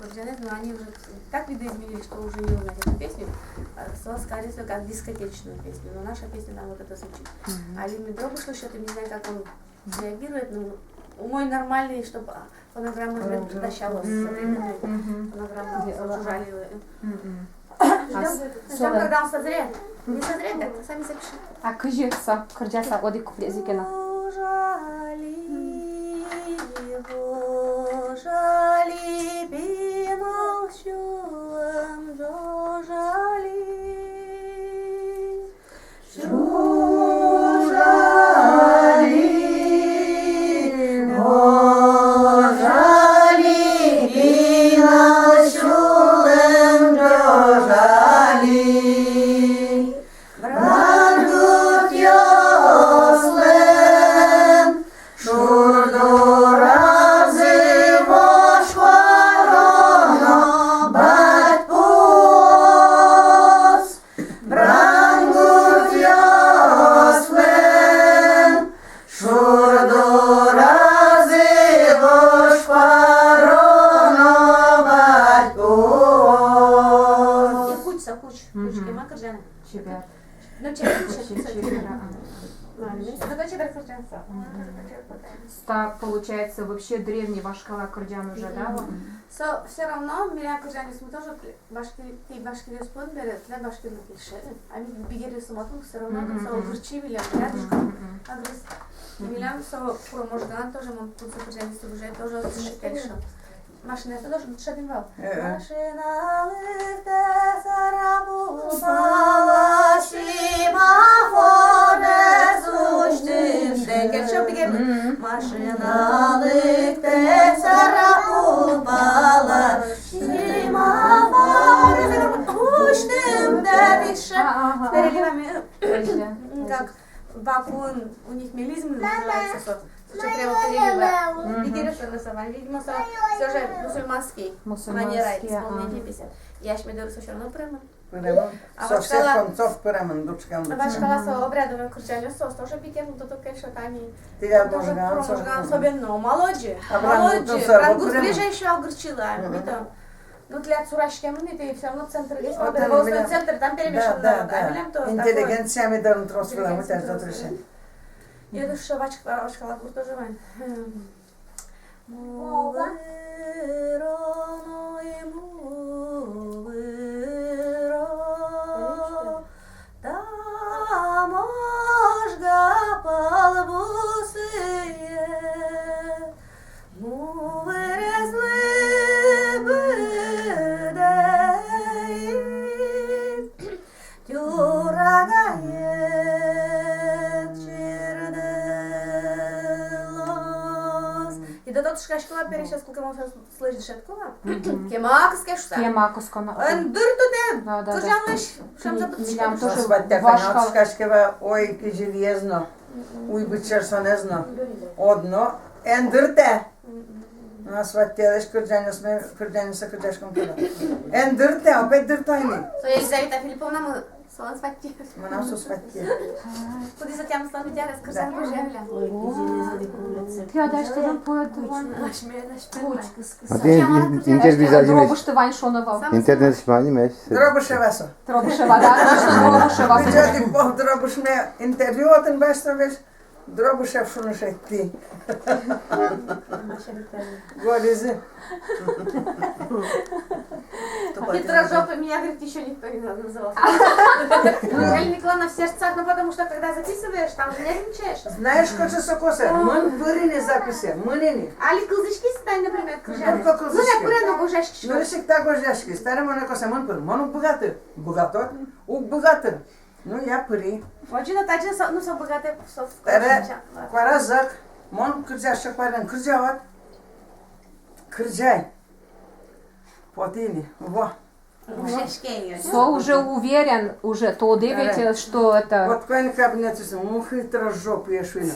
Курджанет, но они уже так видоизменили, что уже не узнать эту песню. Скорее всего, как дискотечную песню. Но наша песня там вот это звучит. А Лимитроп слышит, не знаю, как он реагирует, но мой нормальный, чтобы фонограмма прощалась. Фонограмма жужжали. Ждем, когда он созреет. Не созреет, так сами запишем. А кыжеса, кырджаса, оди куплет зикена. Жали, бимолчуем, жали. Так, получается, вообще древний башкала кырджан уже, да? So, все равно, меня кырджанец, мы тоже башкирию спонберет, для башкирию кишели. Они бигери самоту, все равно, so, гурчи милям, рядышком, адрес. И милям, so, проможган тоже, мы тут кырджанец уже тоже шекельшо. Машина, это тоже шабин вал. Машина лыхте сарабу салашима фоне зуштим. Кельшо бигери. Машина лыхте сарабу салашима фоне зуштим. Переливами, как вакуум, у них мелизм называется. Что прямо переливать. Бигеры согласовали. Видимо, все же мусульманский манера исполнения песен. Я ж медору все равно прямо. Со всех концов прямо дучкам. Башкала со обрядовым курчанем сос тоже бигер, но то кельшо тани. Тига Тоже можган. особенно молодже. Молодже. Брангут ближе еще огурчила. Ну для цурашки мы все равно центр есть. Волосной центр там перемешан. Интеллигенция медору тросвела, мы тебя затрясем. Я думаю, что башкала тоже вань. Школа переща, сколько можно слышать шаткова? Кемакс кешса. Кемакс кона. Дуртуте. Да. Куржанлыш. Милям тоже башкала. Скашкева, ой, ки железно. Уй, бычерса не знаю. Одно. Эндурте. Сваттелеш курджаниса курджашком куда. Эндурте, опять дуртайни. Елизавета Филипповна, мы салат сваттелеш. Мы нам все сваттелеш. Куди за тем слава дяга, скажи, божевля. Я дальше там поеду. Intervizajime. Internet Дробушевасо. Дробушева, да? Дробушева. Бюджетик Бог дробушме интервью отен бестовеш. Дробушев шунушетти. Голизи. Хитрожопый меня, говорит, еще никто не называл. Галя Николаевна в сердцах, ну потому что когда записываешь, там же нервничаешь. Знаешь, что же сокосы? Мы вырили записи, мы не. Али кылдышки стань, например, кыржаны. Ну, как Ну, не пырено гужашки. Ну, всегда гождяшки. Старый моно коса, мон пыр. Мону богатый. Богатый. У богатый. Ну, я пыри. Ваджина таджин, ну, со богатый, со Таре, кваразак. Мон кыржашек парен. Кыржават. Кыржай. Потини. Во. Со уже уверен, уже то удивите, что это... Вот квен кабинет, ну, хитрожопые швина.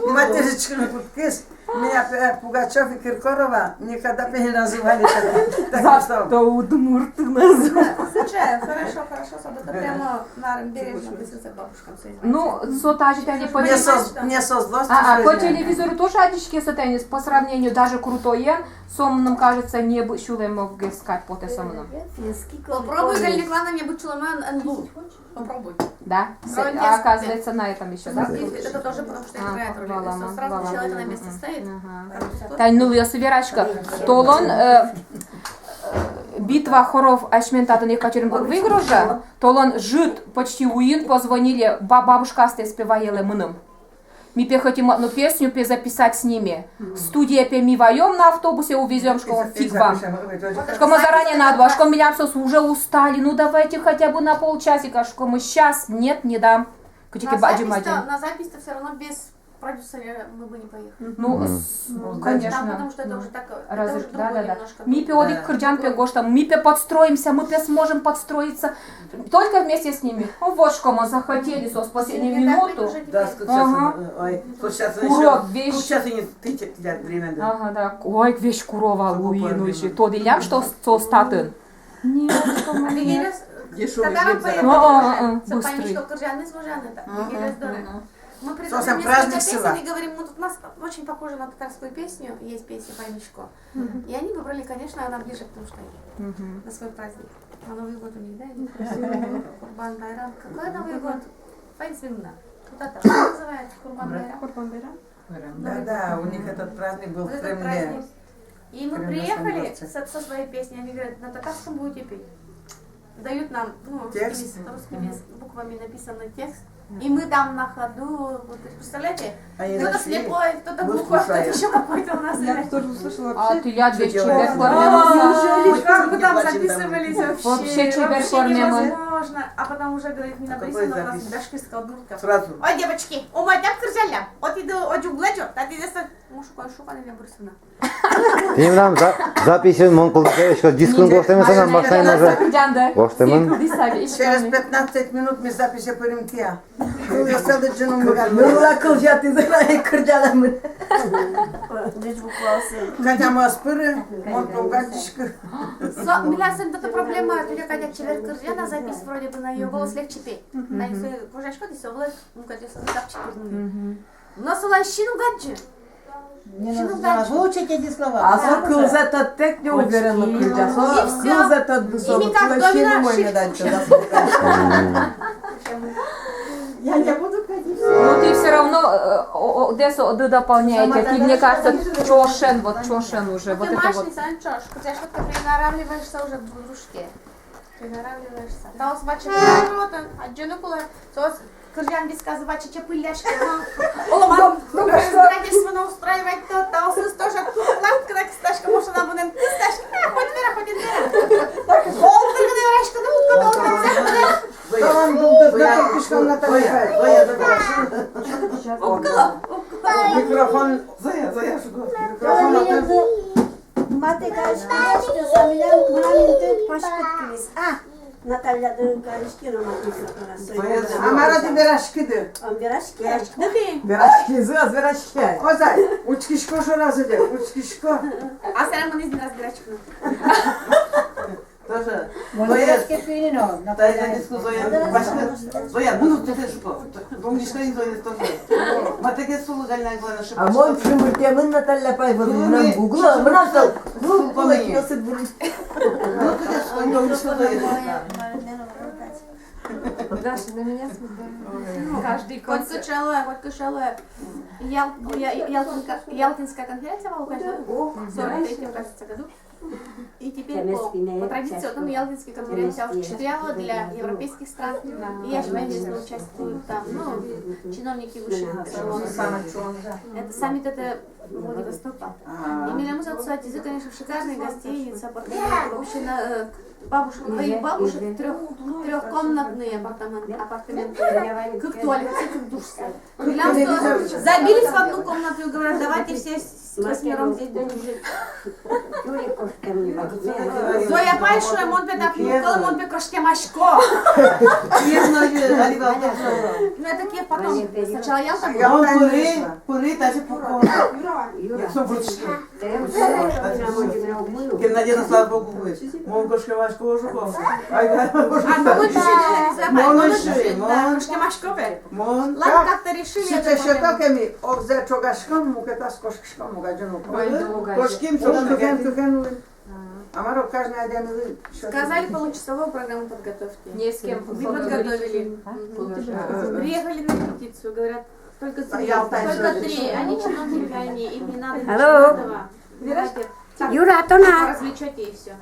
Материчка на путкис. Меня Пугачев и Киркорова никогда не называли таким словом. Зато удмурт ты назвал. Слушай, хорошо, это прямо на бережно писаться бабушкам. Ну, сотажить они по Не со злостью. по телевизору тоже одички сотенис, по сравнению даже крутое, Сомным, кажется, не бычуле мог искать по те сомным. Попробуй, Галина Николаевна, мне быть чуломен НЛУ. Попробуй. Да? А оказывается, на этом еще, да? Это тоже потому, что играет роль. Сразу человек на месте стоит. Тань, ну, я собирачка. Толон, битва хоров Ашментатон Екатеринбург выиграл, Толон жит почти уин, позвонили, бабушка спевала мным. Мы хотим одну песню записать с ними. Студия мы воем на автобусе, увезем, что фиг вам. Что мы заранее надо, что меня уже устали, ну давайте хотя бы на полчасика, что мы сейчас, нет, не дам. На запись-то все равно без продюсера мы бы не поехали. Ну, конечно. Да, потому что это уже так, Да. Мы пеодик кырджан пегошта, мы подстроимся, мы сможем подстроиться только вместе с ними. Ну вот что мы захотели со последнюю минуту. Да, Курок, вещь. Сейчас и не время, да. Ага, да. Ой, вещь курова, ну еще. То делям, что статын. Нет, что мы нет. Татарам поехали. Быстрый. Что кырджаны служаны так. Мы придумали Совсем несколько праздник песен села. и говорим, ну тут у нас очень похоже на татарскую песню, есть песня «Поймичко». И они выбрали, конечно, она ближе к тому, что на свой праздник. На Новый год у них, да? Курбан Байрам. Какой Новый год? Файнсвинна. Что называется? Курбан Байрам? Да, у них этот праздник был в Кремле. И мы приехали со своей песней, они говорят, на татарском будете петь. Дают нам русскими буквами написанный текст. И мы там на ходу, вот, представляете, кто-то слепой, кто-то глухой, кто-то еще какой-то у нас. Я тоже услышала. А ты я две чебер Как мы там записывались вообще чебер невозможно. А потом уже, говорит, не написано, у нас башкирская дурка. Сразу. Ой, девочки, умайтап кыржалям, от иду оджуглачо, тати десо, мушукой шуканы не бурсына. Тимрам записи монголская еще дискун гоштемесен баштайм уже. Гоштемен. Через 15 минут мы записи по-римке. Кылгасады джинум мыган. Мыла кылжат израиль кырджаламын. Хотя мы аспыры, он полгадичка. Милясын, это проблема, ты как человек кыржана, запись вроде бы на ее голос легче петь. На ее кожачко, ты все влад, ну как я сапчик кырнули. Но солощину гаджи. Не нужно выучить эти слова. А со кылзата тек не уверенно кырджа. Со кылзата дусову кылащину мой не дальше. Я не буду ходить. Ну ты все равно десо дополняете. Ты, мне кажется, чошен, вот чошен уже. Вот это вот. Ты санчош, хотя что ты приноравливаешься уже в дружке. Приноравливаешься. Таос бача рота, а дженукула, сос кыржан бесказывать чапыляшки. Оламан, разбирательство устраивать то, таос тоже лапка на ксташка, может она будет ксташка. Хоть вера, хоть вера. Только не врачка, ну вот кто-то он так. Tamam buldu. Ne pişkan Natalya. Около. Mikrofon. Zaya şu. Mikrofon atın. Mate karıştırıyor, Sami'den buranın paşkıtkınız. Natalya'nın karıştırıyor matematiği. Amara di berashkidir. Berashki. Верашки, заз, верашки. Ozay, uçkişko şu razıdır. Uçkişko. А все равно не разбирачка. Тоже. Berashki peynin o. Наталья диску Зоя. Başka Зоя, bunu tutuşko. Помнишка и Зоя тоже. Матеге сулу гальна глана шипа. А мон шимуртемын Наталья Павловна нам гугла, мынасыл. Ну, кулакёсы бурит. Ну, ты помнишка Зоя. Даша, на меня смотри. Каждый Вот кушала Ялтинская конференция была, конечно, в 43-м, кажется, году. И теперь по традиции Ялтинская конференция осуществляла для европейских стран. И я же участвую там, ну, чиновники высших эшелонов. Это саммит это Владивостока. И Милямус Ацуатизы, конечно, шикарные гостиницы, апартаменты. Вообще двоих бабушек трехкомнатные апартаменты. Как туалет, как душ. Забились в одну комнату и говорят, давайте все с восьмером здесь будем жить. Зоя Пальшуя, Монпе так мукала, Монпе крошке машко. Ну это Киев потом. Сначала я так Пуры, даже пукова. Геннадий, слава Богу, будет. Мон кошка вашка ожуко. Ай, да, А Мон. Шкемашкове. Мон. Ладно, как-то решили. Сите ще токе ми обзе чогашкам му кета с кошкам му гаджено. Кошким Кухен. Амаро каждый день Сказали получасовую программу подготовки. Не с кем Мы подготовили. Приехали на репетицию, говорят, только три. Они чиновники, они, им не надо Алло. этого. Юра, Тона, Развлечете и все.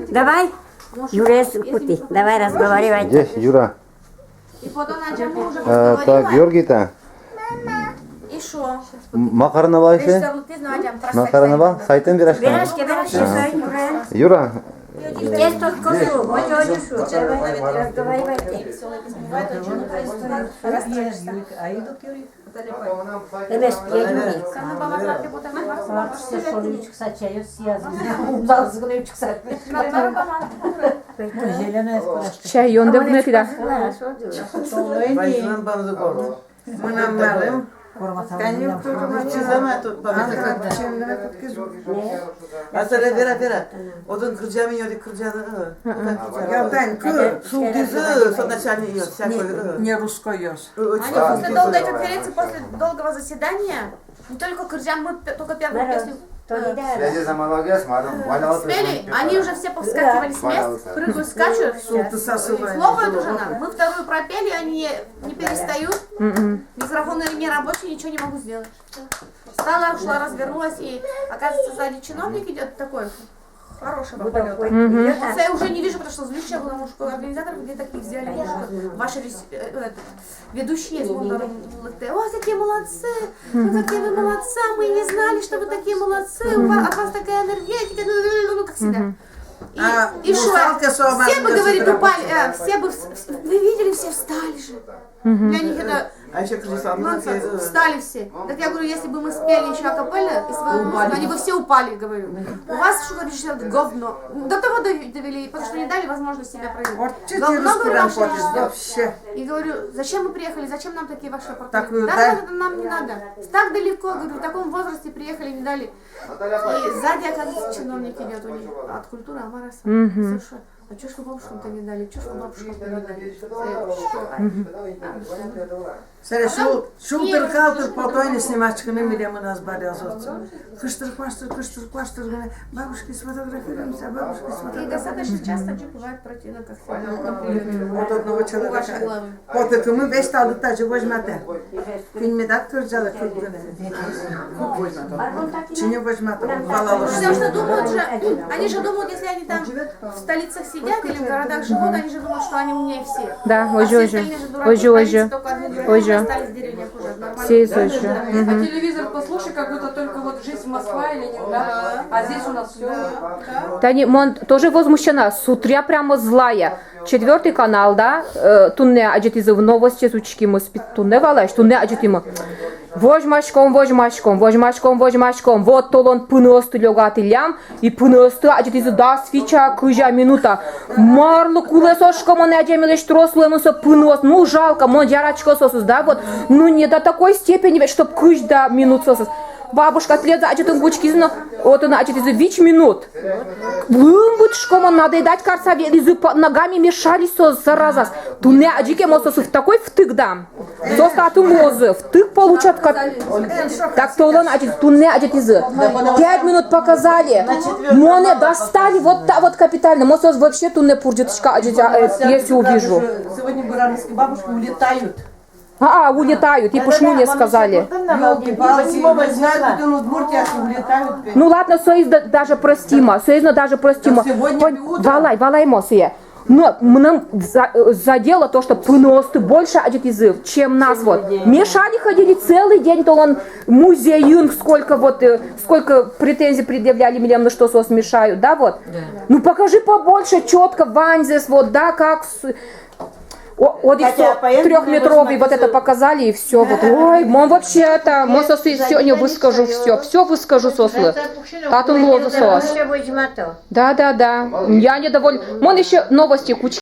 давай. Юрец, пути, давай разговаривать. Здесь Юра. И потом на чем мы уже Так, поговорила. Георгий-то. И шо? Макарнова еще? Ты знаешь, Макарнова? Сайтын берашка. Берашки, стой, Юра. Юра, Здесь тут косу, вот он шу. Разговаривайте. Demez ki Юрий. Sana babamlar bir burada var. Чай, он давно кида. Вайсынан банзы кору. Мынам малым. Каню Чизама тут банзы. Асара бера. Одын кыржами йоди кыржаны. Ялтан кыр. Шулдизы соначальный йод. Всякой. Не русской ёс. Они после долгой конференции, после долгого заседания, не только Кырджан, мы только первую песню спели, они уже все повскакивали с мест, прыгают, скачут, хлопают уже нам. Мы вторую пропели, они не перестают, микрофоны не рабочие, ничего не могу сделать. Встала, ушла, развернулась, и оказывается, сзади чиновник идет такой, хорошего полета. Я уже не вижу, потому что злющая, потому что организаторов где таких взяли, что ваши ведущие есть, о, какие молодцы, ну какие вы молодцы, мы не знали, что вы такие молодцы, от вас такая энергетика, ну как всегда. И что, все бы, говорит, упали, все бы, вы видели, все встали же. Для них это... А еще крыса. Встали все. Так я говорю, если бы мы спели еще акапелло, они бы все упали, говорю. У вас, что говоришь, это говно. До того довели, потому что не дали возможность себя проявить. Говно, говорю, ваше вообще. И говорю, зачем мы приехали, зачем нам такие ваши апартаменты? Да, это нам не надо. Так далеко, говорю, в таком возрасте приехали, не дали. И сзади, оказывается, чиновник идет у них от культуры Амараса. Слушай, а чё ж вы бабушкам-то не дали? Чё ж вы бабушкам-то не дали? Сరే шултыр калтыр потойны снимачканы милем у нас барязоцу. Кыштыр-кваштыр. Бабушки сфотографируемся, бабушки И сфотографируемся. достаточно часто бывает противно, как всегда. Вот одного человека. Ваши главы. Вот мы весь стали тачи возьмете. Фильме так кырджала кыргыны. Чини возьмете. Потому что думают же, они же думают, если они там в столицах сидят или в городах живут, они же думают, что они умнее всех. Да, А все остальные же дураки, столицы только одни дураки, остались в деревнях уже нормально. Все из Ожи. А телевизор послушай, как будто только вот жизнь Москва или Ленинград, а здесь у нас все. Тани, мон тоже возмущена, с утра прямо злая. 4 канал, да, тунне аджетизы в новости сучки мы спит, тунне валаш, тунне аджетима. Вожмашком, вот толон пынысты лёгаты лям, и пынысты аджетизы да свеча кыжа минута. Марлы кулы сошка мон аджемилеш трослы муса пыныс, ну жалко, мон ярачка сосус, да, вот, ну не до такой степени, чтоб кыж да минут сосус. Бабушка отлет аджетын гучкизно, вот она аджетизы вич минут. Лымбутшко мон надоедать карца, везы ногами мешались сос заразас. Тунне аджике мососу в такой втык дам. Состаты мозы, втык получат как... Так то он тунне аджетизы. 5 минут показали. Моне достали вот капитально. Мосос вообще тунне пурджеточка если увижу. Сегодня бурановские бабушки улетают. Улетают, и почему мне сказали? Ну ладно, союзно даже простимо, Валай, мосия. Но нам задело то, что пыносты больше аджетизы, чем нас вот. Мешали, ходили целый день, то он музей, сколько претензий предъявляли мне, что сос мешают, да, вот. Ну покажи побольше, четко, ванзес, вот, да, как... Вот и все, 3-метровый вот это показали, и все. Вот. Ой, мон вообще это, мон сосы сегодня выскажу все выскажу сослы. Тату лозу сос. Да. Я недовольна. Мон еще новости куча.